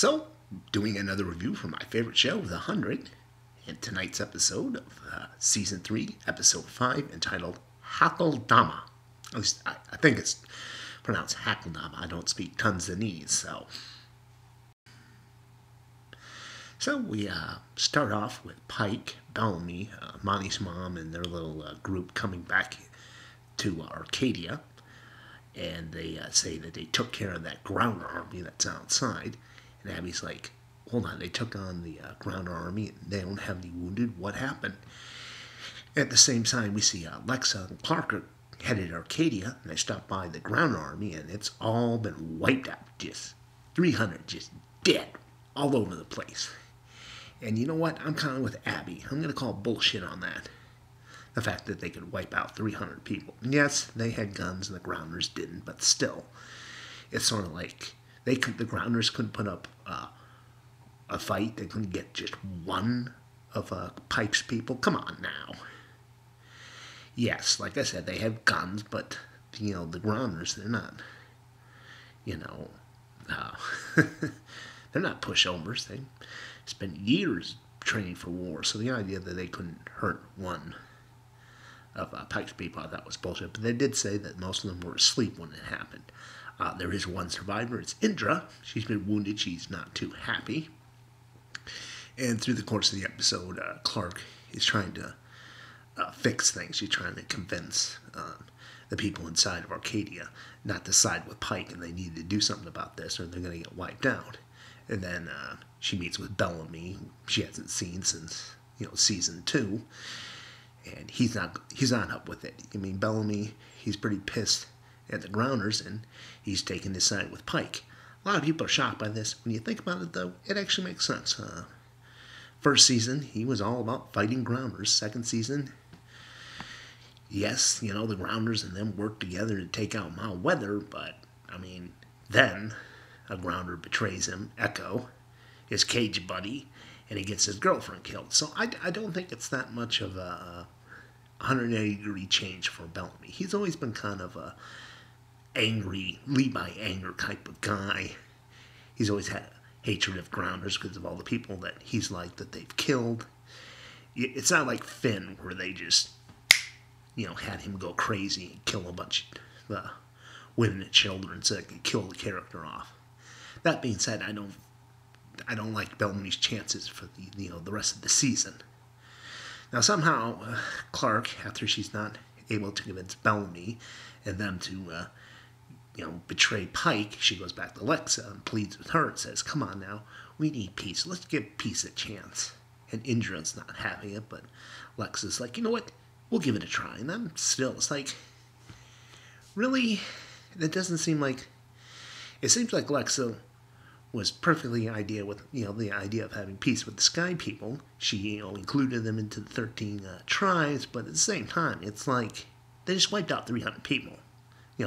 So, doing another review for my favorite show, The 100, and tonight's episode of Season 3, Episode 5, entitled Hakeldama. At least, I think it's pronounced Hakeldama. I don't speak Tanzanese, so... So we start off with Pike, Bellamy, Monty's mom, and their little group coming back to Arcadia. And they say that they took care of that ground army that's outside. And Abby's like, hold on, they took on the ground army and they don't have any wounded. What happened? At the same time, we see Lexa and Clark are headed to Arcadia, and they stop by the ground army, and it's all been wiped out. Just 300 just dead all over the place. And you know what? I'm kind of with Abby. I'm going to call bullshit on that. The fact that they could wipe out 300 people. Yes, they had guns and the grounders didn't, but still. It's sort of like the grounders couldn't put up a fight. They couldn't get just one of Pike's people. Come on now. Yes, like I said, they have guns, but, the grounders, they're not, they're not pushovers. They spent years training for war, so the idea that they couldn't hurt one of Pike's people, I thought was bullshit. But they did say that most of them were asleep when it happened. There is one survivor. It's Indra. She's been wounded. She's not too happy. And through the course of the episode, Clark is trying to fix things. She's trying to convince the people inside of Arcadia not to side with Pike, and they need to do something about this or they're going to get wiped out. And then she meets with Bellamy, who she hasn't seen since, season 2. And he's not up with it. I mean, Bellamy, he's pretty pissed at the grounders, and he's taking his side with Pike. A lot of people are shocked by this. When you think about it, though, it actually makes sense. First season, he was all about fighting grounders. Second season, yes, the grounders and them worked together to take out Mount Weather, but, then a grounder betrays him, Echo, his cage buddy, and he gets his girlfriend killed. So I don't think it's that much of a 180-degree change for Bellamy. He's always been kind of a angry, lead by anger type of guy. He's always had hatred of grounders because of all the people that he's like that they've killed. It's not like Finn, where they just, had him go crazy and kill a bunch of women and children so they could kill the character off. That being said, I don't like Bellamy's chances for the rest of the season. Now somehow Clark, after she's not able to convince Bellamy and them to betray Pike, she goes back to Lexa and pleads with her and says, "Come on now, we need peace. Let's give peace a chance." And Indra's not having it, but Lexa's like, you know what? We'll give it a try. And then still, it's like, really? It doesn't seem like. It seems like Lexa was perfectly idea with the idea of having peace with the Sky People. She included them into the 13 tribes, but at the same time, it's like they just wiped out 300 people.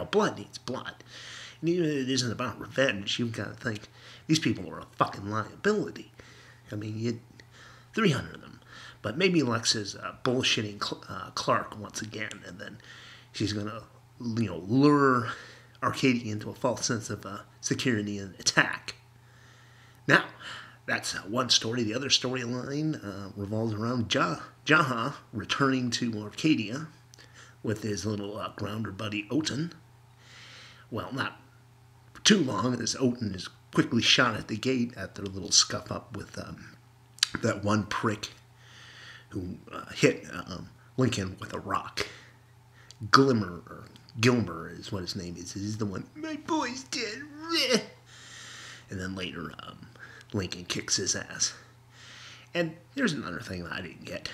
Blood needs blood, and even if it isn't about revenge, you've got to think these people are a fucking liability. 300 of them, but maybe Lexa's bullshitting Clark once again, and then she's gonna lure Arcadia into a false sense of security and attack. Now, that's one story. The other storyline revolves around Jaha returning to Arcadia with his little grounder buddy Oten. Well, not for too long, as Oten is quickly shot at the gate at their little scuff-up with that one prick who hit Lincoln with a rock. Gilmer is what his name is. He's the one, "My boy's dead." And then later, Lincoln kicks his ass. And here's another thing that I didn't get.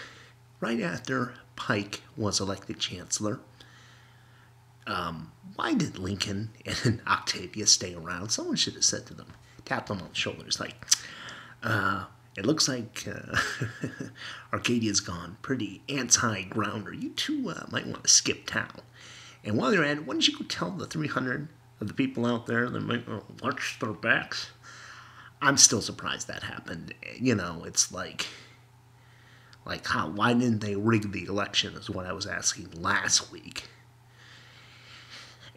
Right after Pike was elected chancellor, why did Lincoln and Octavia stay around? Someone should have said to them, tapped them on the shoulders, like, it looks like Arcadia's gone pretty anti-grounder. You two might want to skip town. And while you're at it, why don't you go tell the 300 of the people out there that might watch their backs? I'm still surprised that happened. It's like how, why didn't they rig the election is what I was asking last week.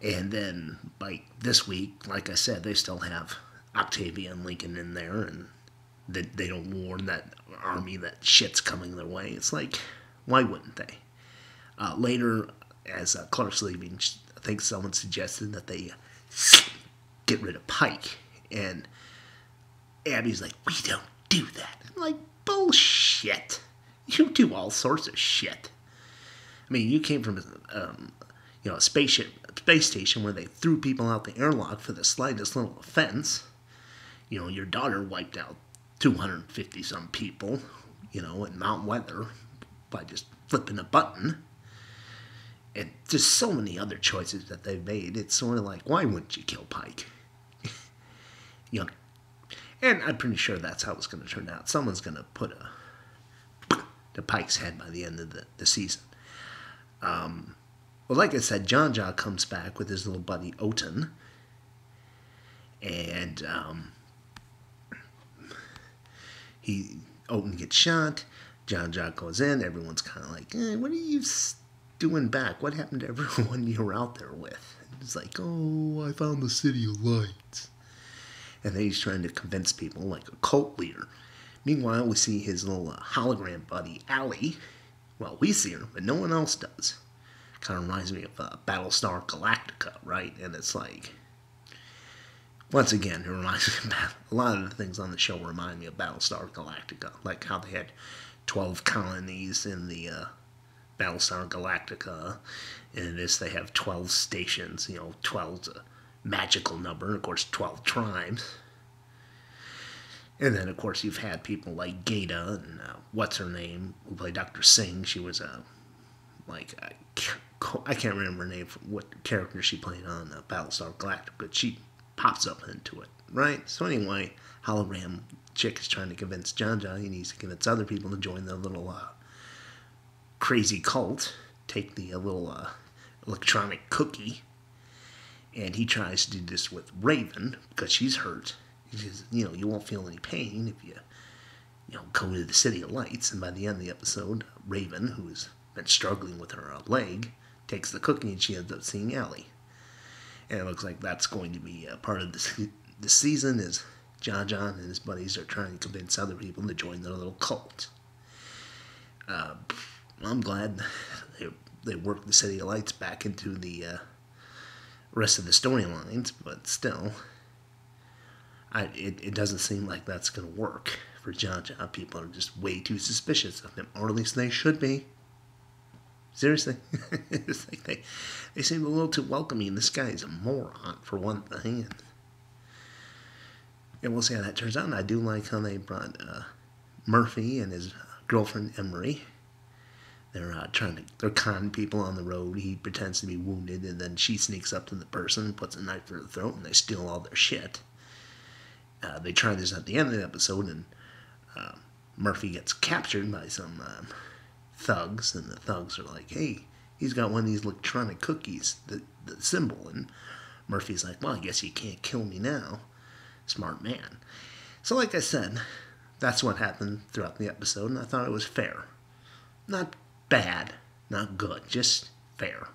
And then, this week, like I said, they still have Octavia and Lincoln in there, and they don't warn that army that shit's coming their way. It's like, why wouldn't they? Later, as Clark's leaving, I think someone suggested that they get rid of Pike, and Abby's like, we don't do that. I'm like, bullshit. You do all sorts of shit. I mean, you came from a space station where they threw people out the airlock for the slightest little offense. Your daughter wiped out 250 some people, in Mount Weather by just flipping a button. And just so many other choices that they've made. It's sort of like, why wouldn't you kill Pike? And I'm pretty sure that's how it's going to turn out. Someone's going to put to Pike's head by the end of the season. Well, like I said, John comes back with his little buddy Oten. And Oten gets shot. John goes in. Everyone's kind of like, what are you doing back? What happened to everyone you were out there with? And it's like, oh, I found the City of Lights. And then he's trying to convince people like a cult leader. Meanwhile, we see his little hologram buddy, Allie. Well, we see her, but no one else does. Kind of reminds me of Battlestar Galactica, right? And it's like, once again, it reminds me of a lot of the things on the show remind me of Battlestar Galactica. Like how they had 12 colonies in the Battlestar Galactica. And in this, they have 12 stations. 12's a magical number. And of course, 12 tribes. And then, of course, you've had people like Gata and what's her name, who played Dr. Singh. She was I can't remember her name, what character she played on Battlestar Galactica, but she pops up into it, right? So anyway, hologram chick is trying to convince John he needs to convince other people to join the little crazy cult, take the little electronic cookie, and he tries to do this with Raven because she's hurt. He says, you won't feel any pain if you go to the City of Lights. And by the end of the episode, Raven, who's been struggling with her leg, takes the cookie and she ends up seeing Allie. And it looks like that's going to be part of the season is John and his buddies are trying to convince other people to join their little cult. I'm glad they worked the City of Lights back into the rest of the storylines, but still, it doesn't seem like that's going to work for John. People are just way too suspicious of him, or at least they should be. Seriously. It's like they seem a little too welcoming. This guy is a moron, for one thing. And we'll see how that turns out. And I do like how they brought Murphy and his girlfriend Emery. They're conning people on the road. He pretends to be wounded, and then she sneaks up to the person and puts a knife to their throat, and they steal all their shit. They try this at the end of the episode, and Murphy gets captured by some thugs, and the thugs are like, hey, he's got one of these electronic cookies, the symbol, and Murphy's like, well, I guess you can't kill me now. Smart man. So like I said, that's what happened throughout the episode, and I thought it was fair. Not bad, not good, just fair.